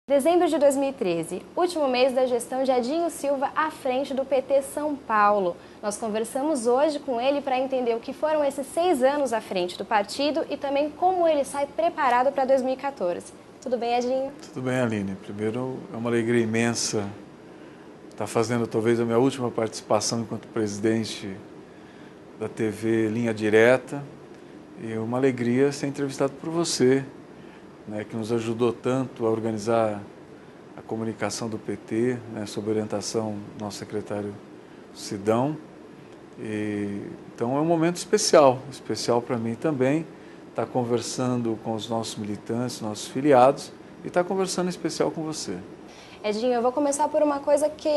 Dezembro de 2013, último mês da gestão de Edinho Silva à frente do PT São Paulo. Nós conversamos hoje com ele para entender o que foram esses 6 anos à frente do partido e também como ele sai preparado para 2014. Tudo bem, Edinho? Tudo bem, Aline. Primeiro, é uma alegria imensa estar fazendo talvez a minha última participação enquanto presidente da TV Linha Direta e uma alegria ser entrevistado por você, que nos ajudou tanto a organizar a comunicação do PT, sob orientação do nosso secretário Sidão. Então é um momento especial para mim também, estar conversando com os nossos militantes, nossos filiados, e estar conversando em especial com você. Edinho, eu vou começar por uma coisa que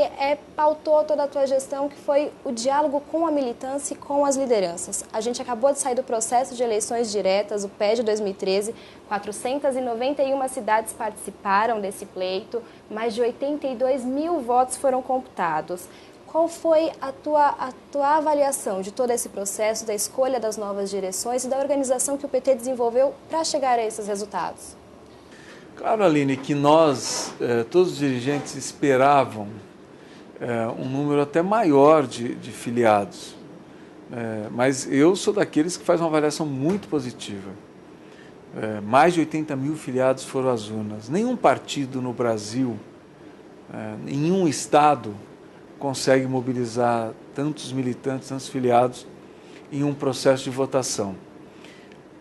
pautou toda a tua gestão, que foi o diálogo com a militância e com as lideranças. A gente acabou de sair do processo de eleições diretas, o PED 2013, 491 cidades participaram desse pleito, mais de 82 mil votos foram computados. Qual foi a tua avaliação de todo esse processo, da escolha das novas direções e da organização que o PT desenvolveu para chegar a esses resultados? Claro, Aline, que nós, todos os dirigentes, esperavam um número até maior de filiados. Mas eu sou daqueles que faz uma avaliação muito positiva. Mais de 80 mil filiados foram às urnas. Nenhum partido no Brasil, nenhum estado, consegue mobilizar tantos militantes, tantos filiados em um processo de votação.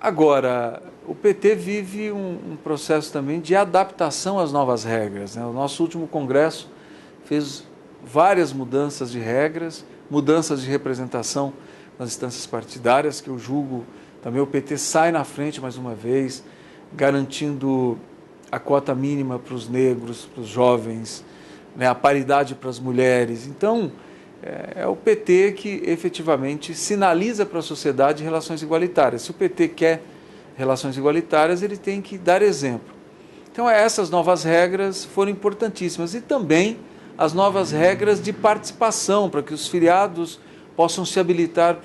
Agora, o PT vive um processo também de adaptação às novas regras. O nosso último congresso fez várias mudanças de regras, mudanças de representação nas instâncias partidárias, que eu julgo também o PT sai na frente mais uma vez, garantindo a cota mínima para os negros, para os jovens, a paridade para as mulheres. Então, é o PT que efetivamente sinaliza para a sociedade relações igualitárias. Se o PT quer relações igualitárias, ele tem que dar exemplo. Então, essas novas regras foram importantíssimas e também as novas regras de participação, para que os filiados possam se habilitar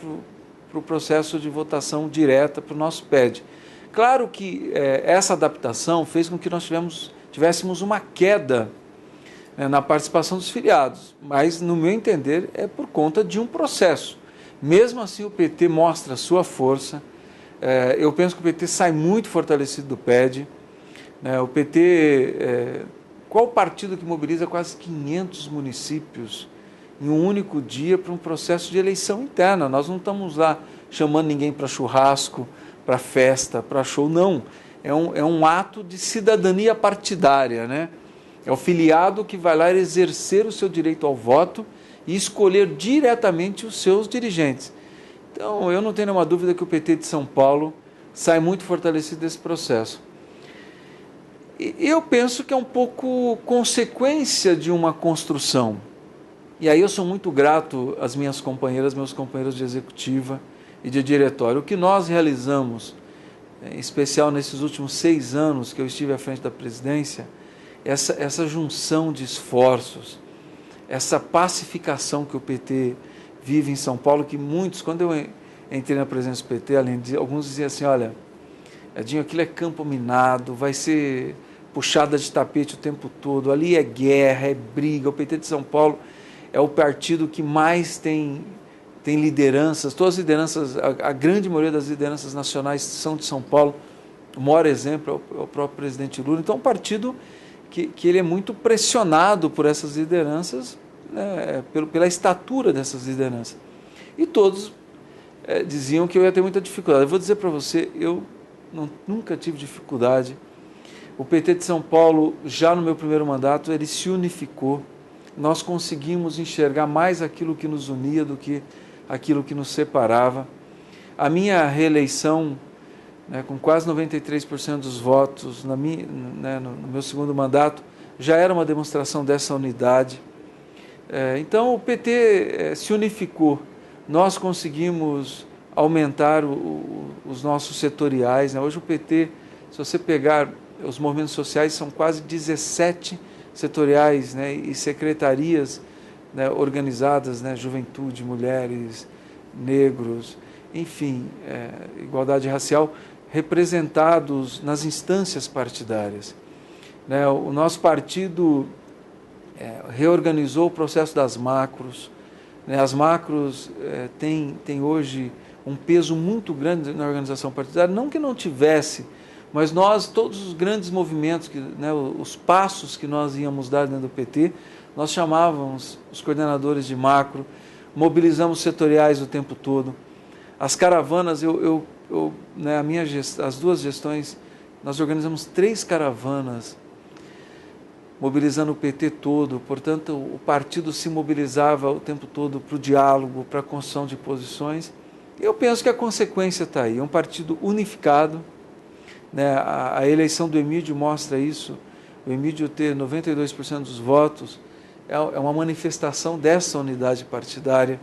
para o processo de votação direta para o nosso PED. Claro que essa adaptação fez com que nós tivéssemos uma queda na participação dos filiados, mas, no meu entender, é por conta de um processo. Mesmo assim, o PT mostra a sua força. Eu penso que o PT sai muito fortalecido do PED. O PT, qual partido que mobiliza quase 500 municípios em um único dia para um processo de eleição interna? Nós não estamos lá chamando ninguém para churrasco, para festa, para show, não. É um ato de cidadania partidária, É o filiado que vai lá exercer o seu direito ao voto e escolher diretamente os seus dirigentes. Então, eu não tenho nenhuma dúvida que o PT de São Paulo sai muito fortalecido desse processo. E eu penso que é um pouco consequência de uma construção. E aí eu sou muito grato às minhas companheiras, meus companheiros de executiva e de diretório. O que nós realizamos, em especial nesses últimos 6 anos que eu estive à frente da presidência, essa junção de esforços, essa pacificação que o PT vive em São Paulo, que muitos, quando eu entrei na presidência do PT, alguns diziam assim, olha, Edinho, aquilo é campo minado, vai ser puxada de tapete o tempo todo, ali é guerra, é briga. O PT de São Paulo é o partido que mais tem lideranças, todas as lideranças, a grande maioria das lideranças nacionais são de São Paulo. O maior exemplo é o próprio presidente Lula. Então, é um partido que ele é muito pressionado por essas lideranças, pela estatura dessas lideranças. E todos diziam que eu ia ter muita dificuldade. Eu vou dizer para você, eu nunca tive dificuldade. O PT de São Paulo, já no meu primeiro mandato, ele se unificou. Nós conseguimos enxergar mais aquilo que nos unia do que aquilo que nos separava. A minha reeleição, com quase 93% dos votos no meu segundo mandato, já era uma demonstração dessa unidade. Então o PT se unificou, nós conseguimos aumentar os nossos setoriais. Hoje o PT, se você pegar os movimentos sociais, são quase 17 setoriais e secretarias organizadas, juventude, mulheres, negros, enfim, igualdade racial. representados nas instâncias partidárias. Né? O nosso partido reorganizou o processo das macros. Né? As macros têm hoje um peso muito grande na organização partidária, não que não tivesse, mas nós, todos os grandes movimentos, né, os passos que nós íamos dar dentro do PT, nós chamávamos os coordenadores de macro, mobilizamos setoriais o tempo todo. As caravanas, né, as duas gestões, nós organizamos 3 caravanas, mobilizando o PT todo, portanto, o partido se mobilizava o tempo todo para o diálogo, para a construção de posições. Eu penso que a consequência está aí, é um partido unificado, né? A eleição do Emídio mostra isso, o Emídio ter 92% dos votos é uma manifestação dessa unidade partidária,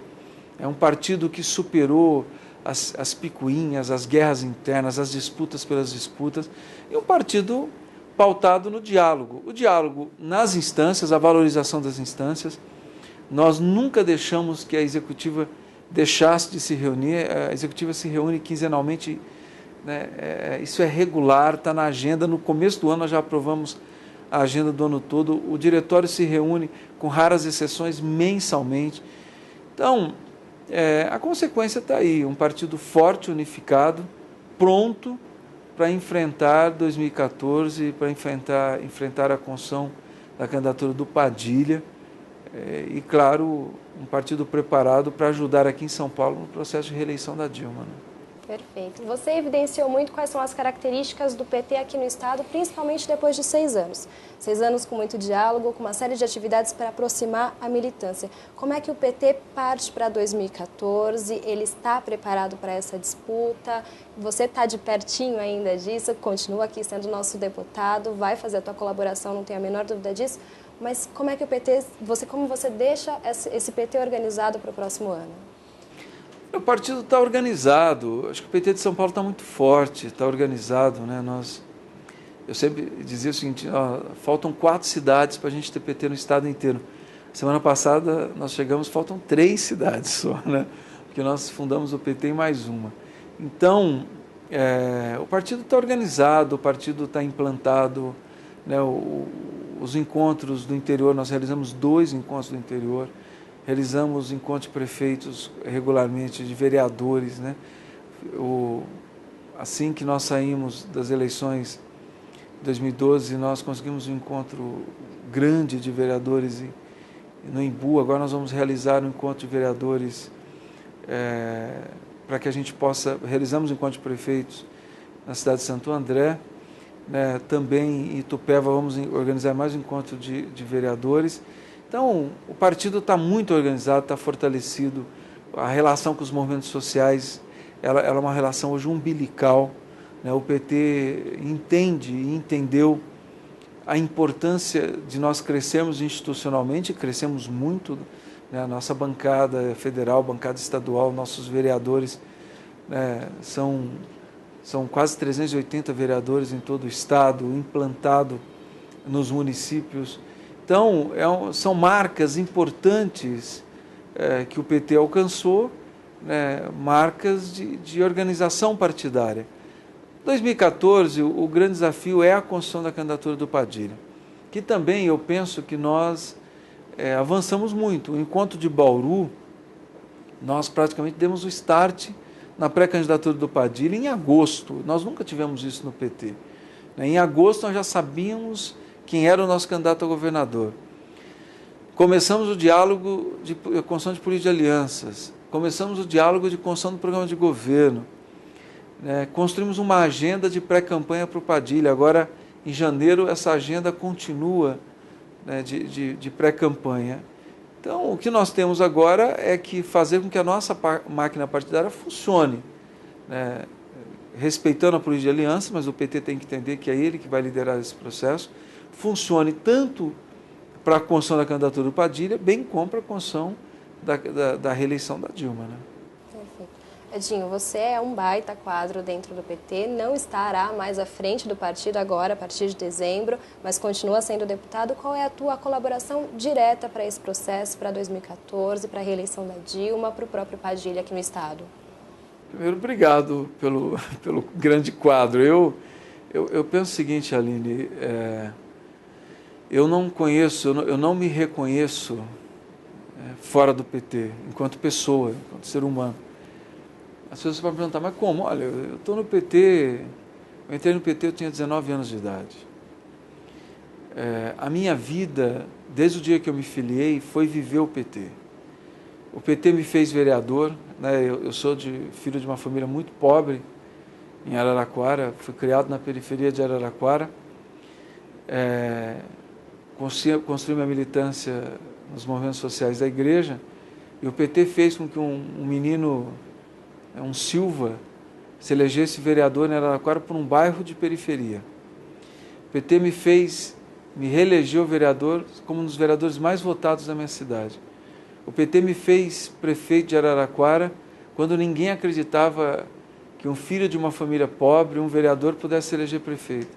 é um partido que superou as picuinhas, as guerras internas, as disputas pelas disputas, e um partido pautado no diálogo. O diálogo nas instâncias, a valorização das instâncias. Nós nunca deixamos que a executiva deixasse de se reunir, a executiva se reúne quinzenalmente, né? Isso é regular, está na agenda. No começo do ano nós já aprovamos a agenda do ano todo, o diretório se reúne, com raras exceções, mensalmente. Então, a consequência está aí, um partido forte, unificado, pronto para enfrentar 2014, para enfrentar a construção da candidatura do Padilha, e, claro, um partido preparado para ajudar aqui em São Paulo no processo de reeleição da Dilma. Né? Perfeito. Você evidenciou muito quais são as características do PT aqui no Estado, principalmente depois de 6 anos. 6 anos com muito diálogo, com uma série de atividades para aproximar a militância. Como é que o PT parte para 2014? Ele está preparado para essa disputa? Você está de pertinho ainda disso, continua aqui sendo nosso deputado, vai fazer a tua colaboração, não tenho a menor dúvida disso. Mas como é que o PT, como você deixa esse PT organizado para o próximo ano? O partido está organizado, acho que o PT de São Paulo está muito forte, está organizado. Né? Eu sempre dizia o seguinte, faltam 4 cidades para a gente ter PT no estado inteiro. Semana passada nós chegamos, faltam 3 cidades só, né? Porque nós fundamos o PT em mais uma. Então, o partido está organizado, o partido está implantado, né? Os encontros do interior, nós realizamos 2 encontros do interior, realizamos encontros de prefeitos regularmente, de vereadores. Né? Assim que nós saímos das eleições de 2012, nós conseguimos um encontro grande de vereadores no Embu. Agora nós vamos realizar um encontro de vereadores para que a gente possa... Realizamos um encontro de prefeitos na cidade de Santo André. Né? Também em Itupeva vamos organizar mais um encontro de vereadores. Então, o partido está muito organizado, está fortalecido. A relação com os movimentos sociais ela é uma relação hoje umbilical. Né? O PT entende e entendeu a importância de nós crescermos institucionalmente, crescemos muito. Né? A nossa bancada federal, bancada estadual, nossos vereadores, né? São quase 380 vereadores em todo o estado, implantado nos municípios. Então, são marcas importantes que o PT alcançou, né, marcas de organização partidária. Em 2014, o grande desafio é a construção da candidatura do Padilha, que também eu penso que nós avançamos muito. O encontro de Bauru, nós praticamente demos o start na pré-candidatura do Padilha em agosto. Nós nunca tivemos isso no PT. Em agosto nós já sabíamos quem era o nosso candidato a governador. Começamos o diálogo de construção de política de alianças, começamos o diálogo de construção do programa de governo, né? Construímos uma agenda de pré-campanha para o Padilha. Agora, em janeiro, essa agenda continua, né, de pré-campanha. Então, o que nós temos agora é que fazer com que a nossa máquina partidária funcione, né? Respeitando a política de aliança, mas o PT tem que entender que é ele que vai liderar esse processo, funcione tanto para a construção da candidatura do Padilha, bem como para a construção da reeleição da Dilma. Né? Perfeito. Edinho, você é um baita quadro dentro do PT, não estará mais à frente do partido agora, a partir de dezembro, mas continua sendo deputado. Qual é a tua colaboração direta para esse processo, para 2014, para a reeleição da Dilma, para o próprio Padilha aqui no Estado? Primeiro, obrigado pelo grande quadro. Eu penso o seguinte, Aline, eu não conheço, eu não me reconheço fora do PT, enquanto pessoa, enquanto ser humano. As pessoas podem perguntar, mas como? Olha, eu estou no PT, eu entrei no PT, eu tinha 19 anos de idade. A minha vida, desde o dia que eu me filiei, foi viver o PT. O PT me fez vereador, né? Eu sou filho de uma família muito pobre, em Araraquara, fui criado na periferia de Araraquara, construí minha militância nos movimentos sociais da igreja, e o PT fez com que um menino, um Silva, se elegesse vereador em Araraquara por um bairro de periferia. O PT me reelegeu vereador como um dos vereadores mais votados da minha cidade. O PT me fez prefeito de Araraquara quando ninguém acreditava que um filho de uma família pobre, um vereador, pudesse se eleger prefeito.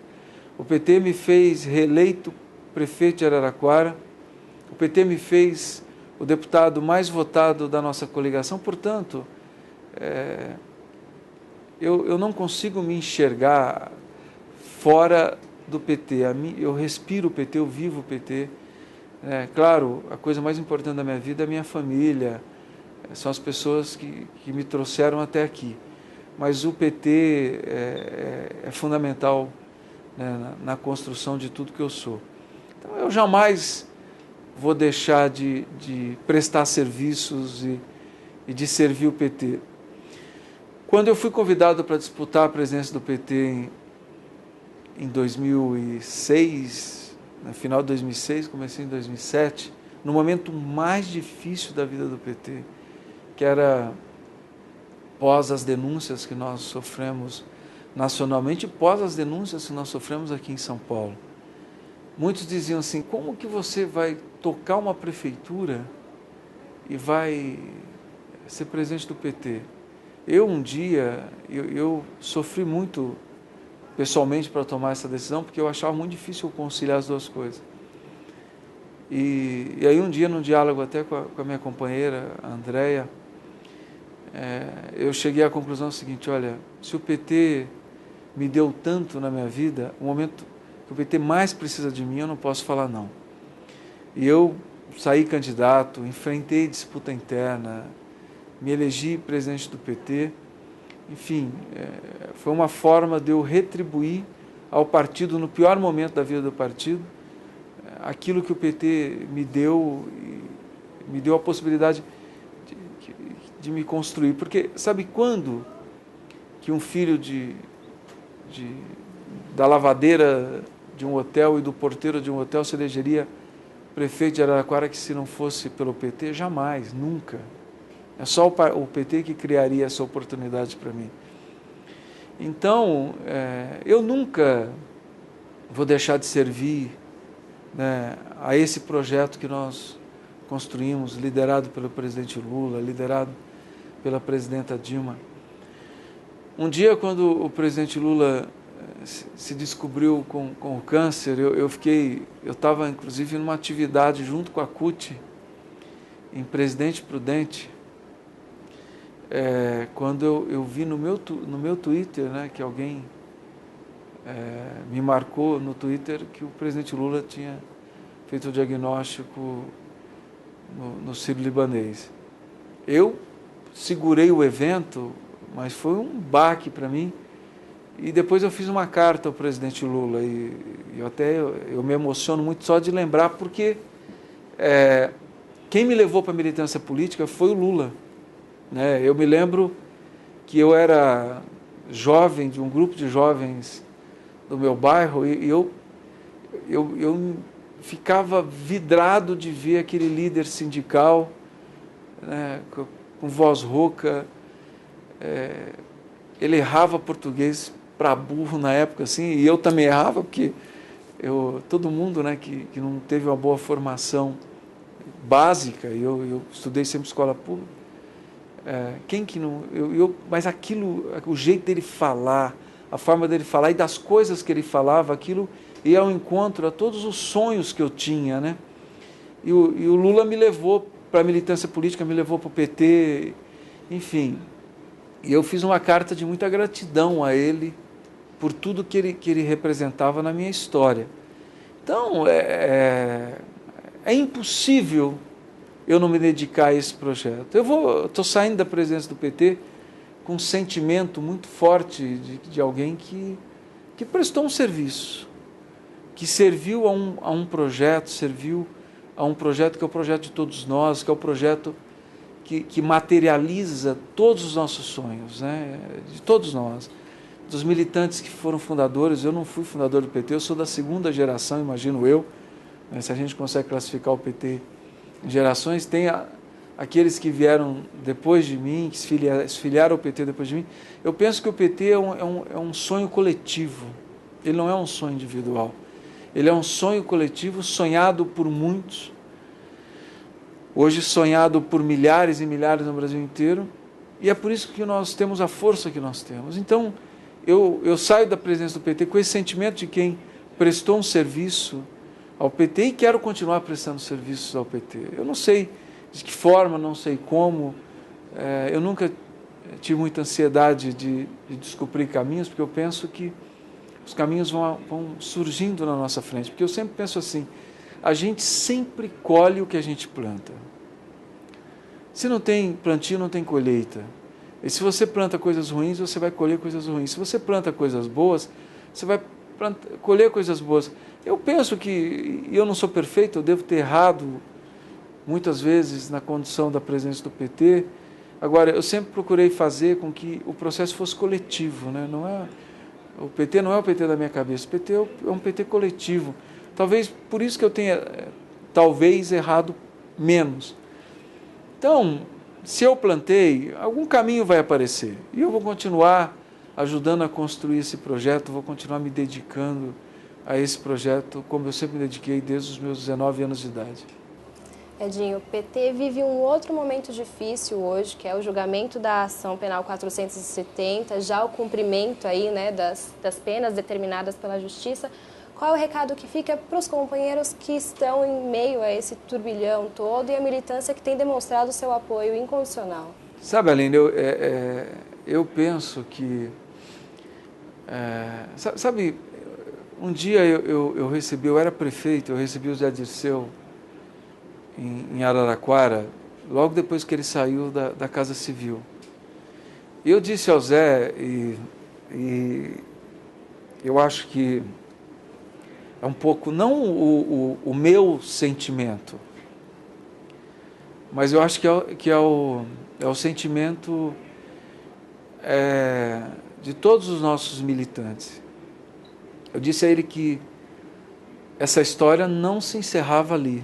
O PT me fez reeleito prefeito de Araraquara. O PT me fez o deputado mais votado da nossa coligação. Portanto, eu não consigo me enxergar fora do PT. Eu respiro o PT, eu vivo o PT. Claro, a coisa mais importante da minha vida é a minha família, são as pessoas que me trouxeram até aqui. Mas o PT é fundamental, né, na construção de tudo que eu sou. Então, eu jamais vou deixar de prestar serviços e de servir o PT. Quando eu fui convidado para disputar a presidência do PT em 2006, no final de 2006, comecei em 2007, no momento mais difícil da vida do PT, que era pós as denúncias que nós sofremos nacionalmente e pós as denúncias que nós sofremos aqui em São Paulo. Muitos diziam assim, como que você vai tocar uma prefeitura e vai ser presidente do PT? Um dia, eu sofri muito pessoalmente para tomar essa decisão, porque eu achava muito difícil conciliar as duas coisas. E aí um dia, num diálogo até com a minha companheira, a Andréia, eu cheguei à conclusão seguinte, olha, se o PT me deu tanto na minha vida, o momento que o PT mais precisa de mim, eu não posso falar não. E eu saí candidato, enfrentei disputa interna, me elegi presidente do PT, enfim, foi uma forma de eu retribuir ao partido, no pior momento da vida do partido, aquilo que o PT me deu a possibilidade de me construir. Porque sabe quando que um filho da lavadeira de um hotel e do porteiro de um hotel se elegeria prefeito de Araraquara que se não fosse pelo PT? Jamais, nunca. É só o PT que criaria essa oportunidade para mim. Então, eu nunca vou deixar de servir, né, a esse projeto que nós construímos, liderado pelo presidente Lula, liderado pela presidenta Dilma. Um dia, quando o presidente Lula se descobriu com o câncer, eu estava inclusive numa atividade junto com a CUT, em Presidente Prudente, quando eu vi no meu Twitter, né, que alguém me marcou no Twitter que o presidente Lula tinha feito o diagnóstico no Sírio-Libanês. Eu segurei o evento, mas foi um baque para mim, e depois eu fiz uma carta ao presidente Lula, e eu me emociono muito só de lembrar, porque quem me levou para a militância política foi o Lula. Eu me lembro que eu era jovem, de um grupo de jovens do meu bairro, e eu ficava vidrado de ver aquele líder sindical, né, com voz rouca. Ele errava português para burro na época, assim, e eu também errava, porque todo mundo, né, que não teve uma boa formação básica, eu estudei sempre escola pública, quem que não... mas aquilo, o jeito dele falar, a forma dele falar e das coisas que ele falava, aquilo ia ao encontro a todos os sonhos que eu tinha, né? E o Lula me levou para a militância política, me levou para o PT, enfim. E eu fiz uma carta de muita gratidão a ele por tudo que ele representava na minha história. Então, é impossível eu não me dedicar a esse projeto. Eu estou saindo da presidência do PT com um sentimento muito forte de alguém que prestou um serviço, que serviu a um projeto, serviu a um projeto que é o projeto de todos nós, que é o projeto que materializa todos os nossos sonhos, né? De todos nós, dos militantes que foram fundadores. Eu não fui fundador do PT, eu sou da segunda geração, imagino eu, né? Se a gente consegue classificar o PT em gerações, tem aqueles que vieram depois de mim, que se filiaram ao PT depois de mim. Eu penso que o PT é um sonho coletivo, ele não é um sonho individual, ele é um sonho coletivo sonhado por muitos, hoje sonhado por milhares e milhares no Brasil inteiro, e é por isso que nós temos a força que nós temos. Então, eu saio da presidência do PT com esse sentimento de quem prestou um serviço ao PT e quero continuar prestando serviços ao PT. Eu não sei de que forma, não sei como, eu nunca tive muita ansiedade de descobrir caminhos, porque eu penso que os caminhos vão surgindo na nossa frente, porque eu sempre penso assim, a gente sempre colhe o que a gente planta. Se não tem plantio, não tem colheita. E se você planta coisas ruins, você vai colher coisas ruins. Se você planta coisas boas, você vai colher coisas boas. Eu penso que, e eu não sou perfeito, eu devo ter errado muitas vezes na condução da presidência do PT. Agora, eu sempre procurei fazer com que o processo fosse coletivo, né? O PT não é o PT da minha cabeça, o PT é um PT coletivo. Talvez por isso que eu tenha, errado menos. Então, se eu plantei, algum caminho vai aparecer. E eu vou continuar ajudando a construir esse projeto, vou continuar me dedicando a esse projeto, como eu sempre me dediquei desde os meus 19 anos de idade. Edinho, o PT vive um outro momento difícil hoje, que é o julgamento da ação penal 470, já o cumprimento aí, né, das penas determinadas pela Justiça. Qual é o recado que fica para os companheiros que estão em meio a esse turbilhão todo e a militância que tem demonstrado seu apoio incondicional? Sabe, Aline, eu penso que... sabe, um dia eu era prefeito, eu recebi o Zé Dirceu em Araraquara, logo depois que ele saiu da Casa Civil. Eu disse ao Zé, e eu acho que é um pouco, não o meu sentimento, mas eu acho que é o sentimento de todos os nossos militantes. Eu disse a ele que essa história não se encerrava ali.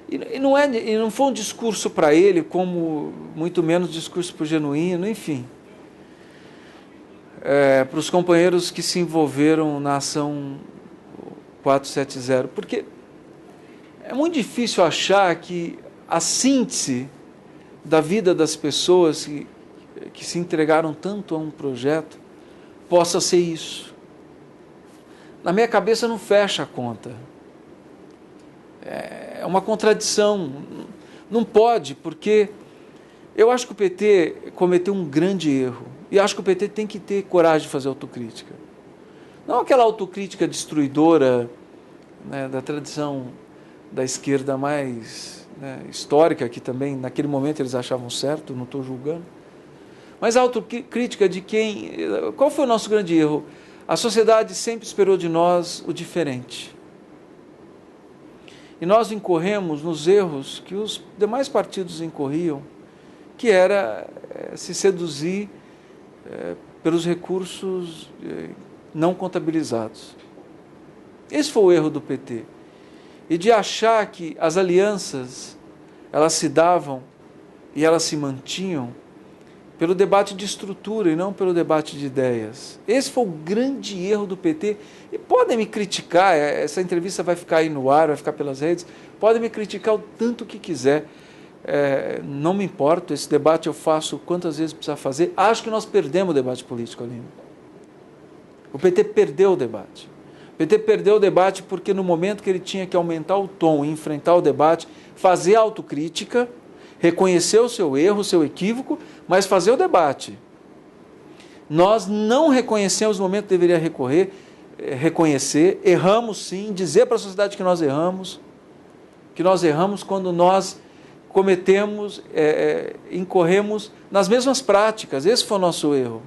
E não foi um discurso para ele, como muito menos discurso para o Genuíno, enfim. Para os companheiros que se envolveram na ação 470, porque é muito difícil achar que a síntese da vida das pessoas que se entregaram tanto a um projeto possa ser isso. Na minha cabeça não fecha a conta. É uma contradição. Não pode, porque eu acho que o PT cometeu um grande erro. E acho que o PT tem que ter coragem de fazer autocrítica. Não aquela autocrítica destruidora, né, da tradição da esquerda mais, né, histórica, que também naquele momento eles achavam certo, não estou julgando. Mas a autocrítica de quem... Qual foi o nosso grande erro? A sociedade sempre esperou de nós o diferente. E nós incorremos nos erros que os demais partidos incorriam, que era se seduzir pelos recursos não contabilizados. Esse foi o erro do PT. E de achar que as alianças, elas se davam e elas se mantinham pelo debate de estrutura e não pelo debate de ideias. Esse foi o grande erro do PT. E podem me criticar, essa entrevista vai ficar aí no ar, vai ficar pelas redes, podem me criticar o tanto que quiser. Não me importo, esse debate eu faço quantas vezes precisar fazer. Acho que nós perdemos o debate político, Aline. O PT perdeu o debate. O PT perdeu o debate porque no momento que ele tinha que aumentar o tom e enfrentar o debate, fazer autocrítica, reconhecer o seu erro, o seu equívoco, mas fazer o debate. Nós não reconhecemos no momento que deveria reconhecer, erramos sim, dizer para a sociedade que nós erramos quando nós cometemos, incorremos nas mesmas práticas. Esse foi o nosso erro.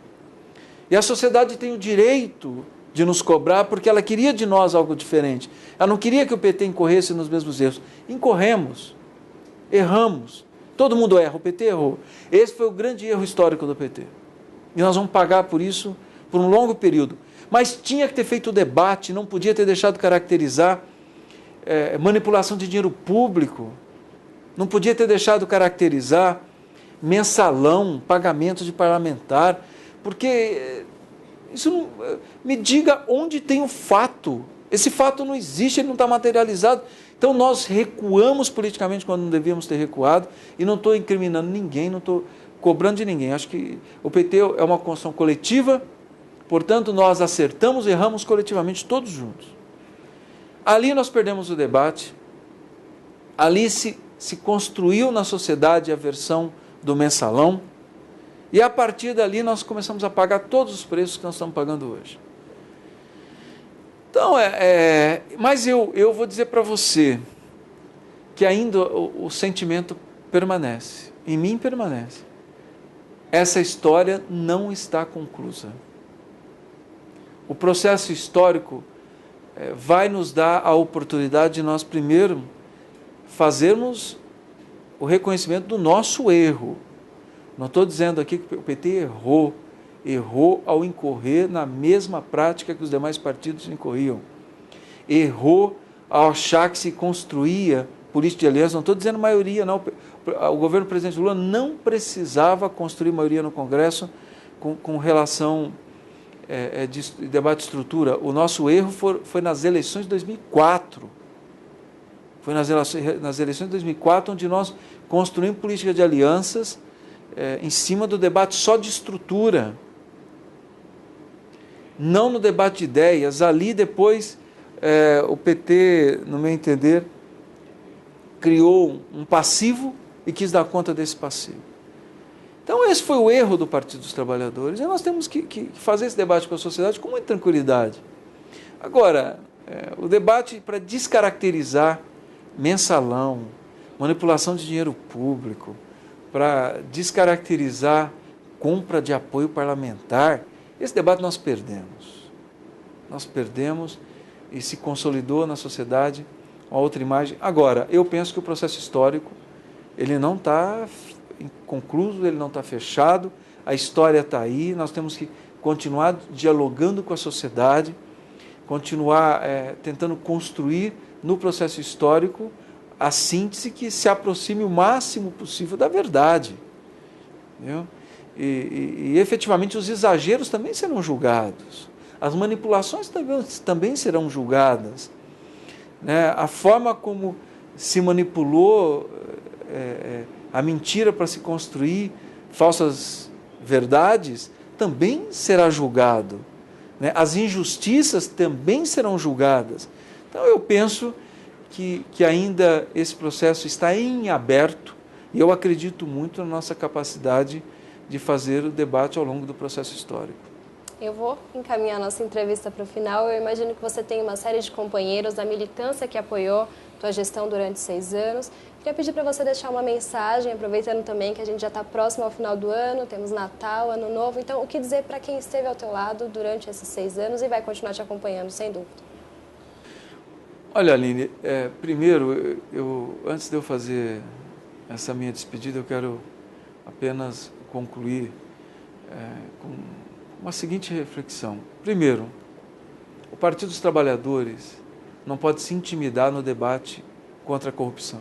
E a sociedade tem o direito de nos cobrar, porque ela queria de nós algo diferente. Ela não queria que o PT incorresse nos mesmos erros. Incorremos, erramos. Todo mundo erra, o PT errou. Esse foi o grande erro histórico do PT. E nós vamos pagar por isso por um longo período. Mas tinha que ter feito o debate, não podia ter deixado caracterizar manipulação de dinheiro público, não podia ter deixado caracterizar mensalão, pagamento de parlamentar, porque isso não, me diga onde tem o fato. Esse fato não existe, ele não está materializado. Então nós recuamos politicamente quando não devíamos ter recuado, e não estou incriminando ninguém, não estou cobrando de ninguém. Acho que o PT é uma construção coletiva, portanto nós acertamos e erramos coletivamente, todos juntos. Ali nós perdemos o debate, ali se construiu na sociedade a versão do mensalão, e a partir dali nós começamos a pagar todos os preços que nós estamos pagando hoje. Então, mas eu vou dizer para você que ainda o sentimento permanece, em mim permanece. Essa história não está conclusa. O processo histórico vai nos dar a oportunidade de nós primeiro fazermos o reconhecimento do nosso erro. Não estou dizendo aqui que o PT errou ao incorrer na mesma prática que os demais partidos incorriam. Errou ao achar que se construía política de aliança. Não estou dizendo maioria, não. O governo do presidente Lula não precisava construir maioria no Congresso com relação de debate de estrutura. O nosso erro foi nas eleições de 2004. Foi nas eleições de 2004 onde nós construímos política de alianças em cima do debate só de estrutura. Não no debate de ideias. Ali depois o PT, no meu entender, criou um passivo e quis dar conta desse passivo. Então esse foi o erro do Partido dos Trabalhadores, e nós temos que fazer esse debate com a sociedade com muita tranquilidade. Agora, o debate para descaracterizar mensalão, manipulação de dinheiro público, para descaracterizar compra de apoio parlamentar, esse debate nós perdemos. Nós perdemos e se consolidou na sociedade uma outra imagem. Agora, eu penso que o processo histórico ele não está concluído, ele não está fechado, a história está aí, nós temos que continuar dialogando com a sociedade, continuar tentando construir no processo histórico a síntese que se aproxime o máximo possível da verdade. Entendeu? E efetivamente os exageros também serão julgados, as manipulações também serão julgadas, né? A forma como se manipulou a mentira para se construir falsas verdades também será julgado, né? As injustiças também serão julgadas. Então eu penso que ainda esse processo está em aberto, e eu acredito muito na nossa capacidade de fazer o debate ao longo do processo histórico. Eu vou encaminhar nossa entrevista para o final. Eu imagino que você tem uma série de companheiros da militância que apoiou tua gestão durante 6 anos. Queria pedir para você deixar uma mensagem, aproveitando também que a gente já está próximo ao final do ano, temos Natal, Ano Novo. Então, o que dizer para quem esteve ao teu lado durante esses 6 anos e vai continuar te acompanhando, sem dúvida? Olha, Aline, primeiro, antes de eu fazer essa minha despedida, eu quero apenas concluir com uma seguinte reflexão. Primeiro, o Partido dos Trabalhadores não pode se intimidar no debate contra a corrupção.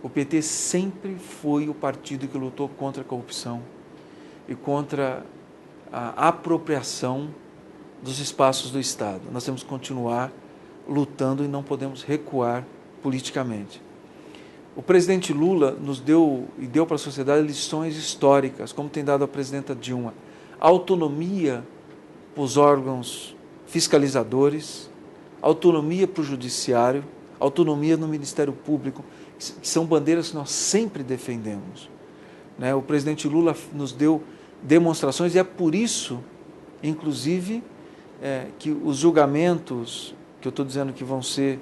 O PT sempre foi o partido que lutou contra a corrupção e contra a apropriação dos espaços do Estado. Nós temos que continuar lutando e não podemos recuar politicamente. O presidente Lula nos deu e deu para a sociedade lições históricas, como tem dado a presidenta Dilma. Autonomia para os órgãos fiscalizadores, autonomia para o judiciário, autonomia no Ministério Público, que são bandeiras que nós sempre defendemos. Né? O presidente Lula nos deu demonstrações e é por isso, inclusive, que os julgamentos, que eu estou dizendo que vão ser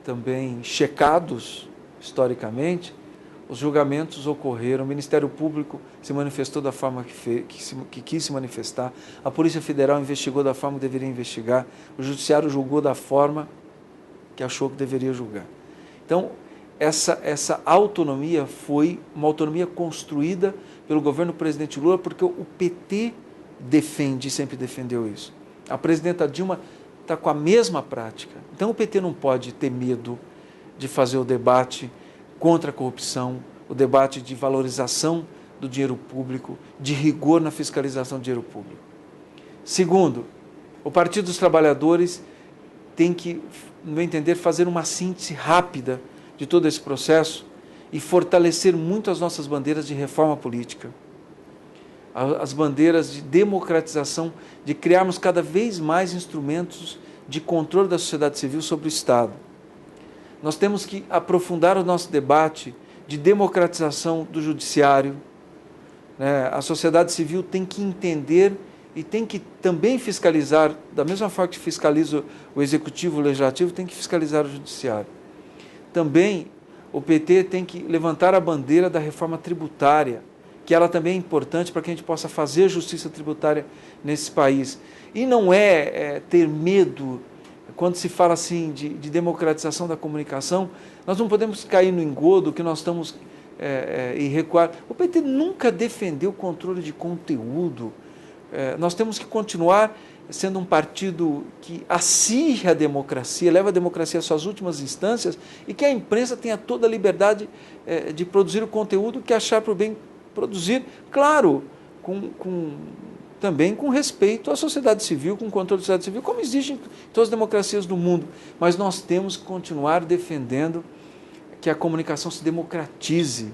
também checados historicamente, os julgamentos ocorreram, o Ministério Público se manifestou da forma que quis se manifestar, a Polícia Federal investigou da forma que deveria investigar, o Judiciário julgou da forma que achou que deveria julgar. Então, essa autonomia foi uma autonomia construída pelo governo do presidente Lula, porque o PT defende, sempre defendeu isso. A presidenta Dilma está com a mesma prática. Então, o PT não pode ter medo de fazer o debate contra a corrupção, o debate de valorização do dinheiro público, de rigor na fiscalização do dinheiro público. Segundo, o Partido dos Trabalhadores tem que, no meu entender, fazer uma síntese rápida de todo esse processo e fortalecer muito as nossas bandeiras de reforma política, as bandeiras de democratização, de criarmos cada vez mais instrumentos de controle da sociedade civil sobre o Estado. Nós temos que aprofundar o nosso debate de democratização do judiciário. Né? A sociedade civil tem que entender e tem que também fiscalizar, da mesma forma que fiscaliza o executivo, o legislativo, tem que fiscalizar o judiciário. Também o PT tem que levantar a bandeira da reforma tributária, que ela também é importante para que a gente possa fazer justiça tributária nesse país. E não ter medo, quando se fala assim de democratização da comunicação, nós não podemos cair no engodo que nós estamos e recuar. O PT nunca defendeu o controle de conteúdo. Nós temos que continuar sendo um partido que acirra a democracia, leva a democracia às suas últimas instâncias e que a imprensa tenha toda a liberdade de produzir o conteúdo que achar por bem produzir, claro, também com respeito à sociedade civil, com o controle da sociedade civil, como existe em todas as democracias do mundo. Mas nós temos que continuar defendendo que a comunicação se democratize,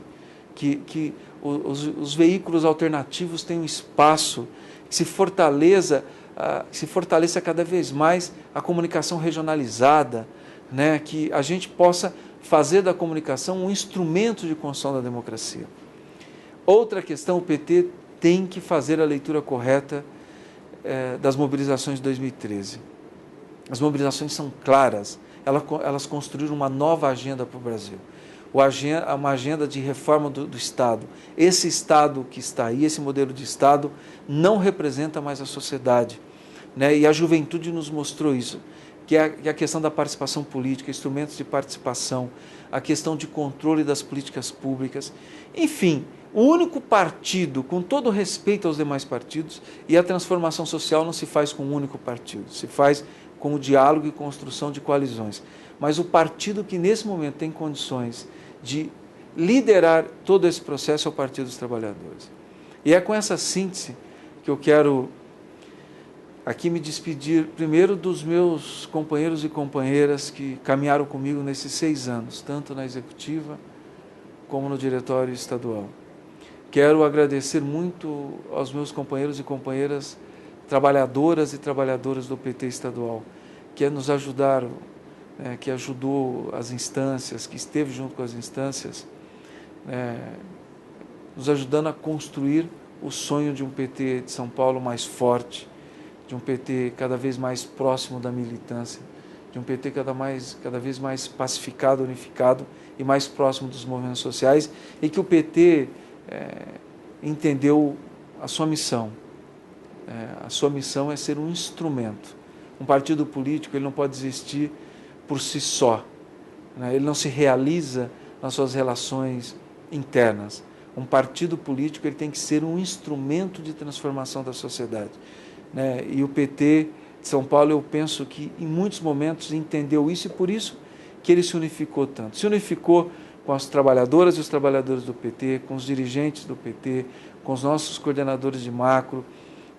que os veículos alternativos tenham espaço, que se fortaleça cada vez mais a comunicação regionalizada, né? Que a gente possa fazer da comunicação um instrumento de construção da democracia. Outra questão, o PT tem que fazer a leitura correta das mobilizações de 2013. As mobilizações são claras, elas construíram uma nova agenda para o Brasil, uma agenda de reforma do Estado. Esse Estado que está aí, esse modelo de Estado, não representa mais a sociedade, né? E a juventude nos mostrou isso, que é a questão da participação política, instrumentos de participação, a questão de controle das políticas públicas, enfim, o único partido, com todo respeito aos demais partidos, e a transformação social não se faz com um único partido, se faz com o diálogo e construção de coalizões. Mas o partido que nesse momento tem condições de liderar todo esse processo é o Partido dos Trabalhadores. E é com essa síntese que eu quero aqui me despedir primeiro dos meus companheiros e companheiras que caminharam comigo nesses 6 anos, tanto na executiva como no diretório estadual. Quero agradecer muito aos meus companheiros e companheiras trabalhadoras e trabalhadoras do PT estadual, que nos ajudaram, que ajudou as instâncias, que esteve junto com as instâncias, nos ajudando a construir o sonho de um PT de São Paulo mais forte, de um PT cada vez mais próximo da militância, de um PT cada vez mais pacificado, unificado e mais próximo dos movimentos sociais, e que o PT entendeu a sua missão. A sua missão é ser um instrumento. Um partido político ele não pode existir por si só, né? Ele não se realiza nas suas relações internas. Um partido político ele tem que ser um instrumento de transformação da sociedade, né? E o PT de São Paulo, eu penso que em muitos momentos entendeu isso e por isso que ele se unificou tanto. Se unificou com as trabalhadoras e os trabalhadores do PT, com os dirigentes do PT, com os nossos coordenadores de macro,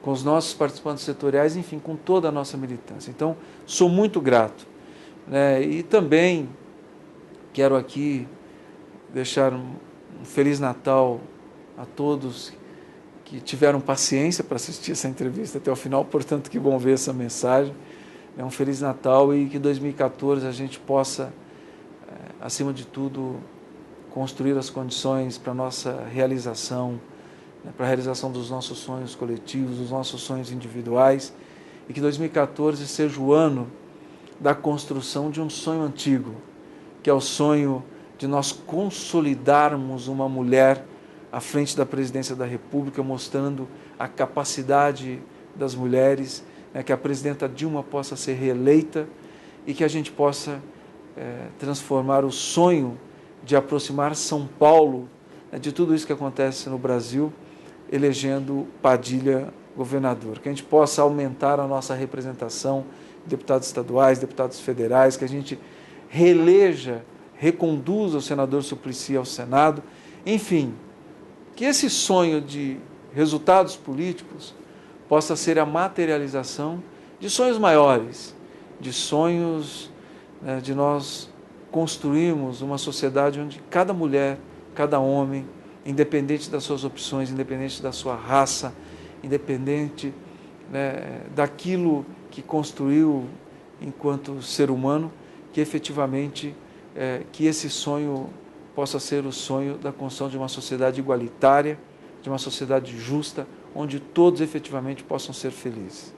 com os nossos participantes setoriais, enfim, com toda a nossa militância. Então, sou muito grato, né? E também quero aqui deixar um Feliz Natal a todos que tiveram paciência para assistir essa entrevista até o final, portanto, que bom ver essa mensagem. Um Feliz Natal e que 2014 a gente possa acima de tudo, construir as condições para a nossa realização, para a realização dos nossos sonhos coletivos, dos nossos sonhos individuais, e que 2014 seja o ano da construção de um sonho antigo, que é o sonho de nós consolidarmos uma mulher à frente da presidência da República, mostrando a capacidade das mulheres, que a presidenta Dilma possa ser reeleita e que a gente possa transformar o sonho de aproximar São Paulo de tudo isso que acontece no Brasil, elegendo Padilha governador. Que a gente possa aumentar a nossa representação, deputados estaduais, deputados federais, que a gente reeleja, reconduza o senador Suplicy ao Senado, enfim, que esse sonho de resultados políticos possa ser a materialização de sonhos maiores, de sonhos de nós construirmos uma sociedade onde cada mulher, cada homem, independente das suas opções, independente da sua raça, independente daquilo que construiu enquanto ser humano, que efetivamente que esse sonho possa ser o sonho da construção de uma sociedade igualitária, de uma sociedade justa, onde todos efetivamente possam ser felizes.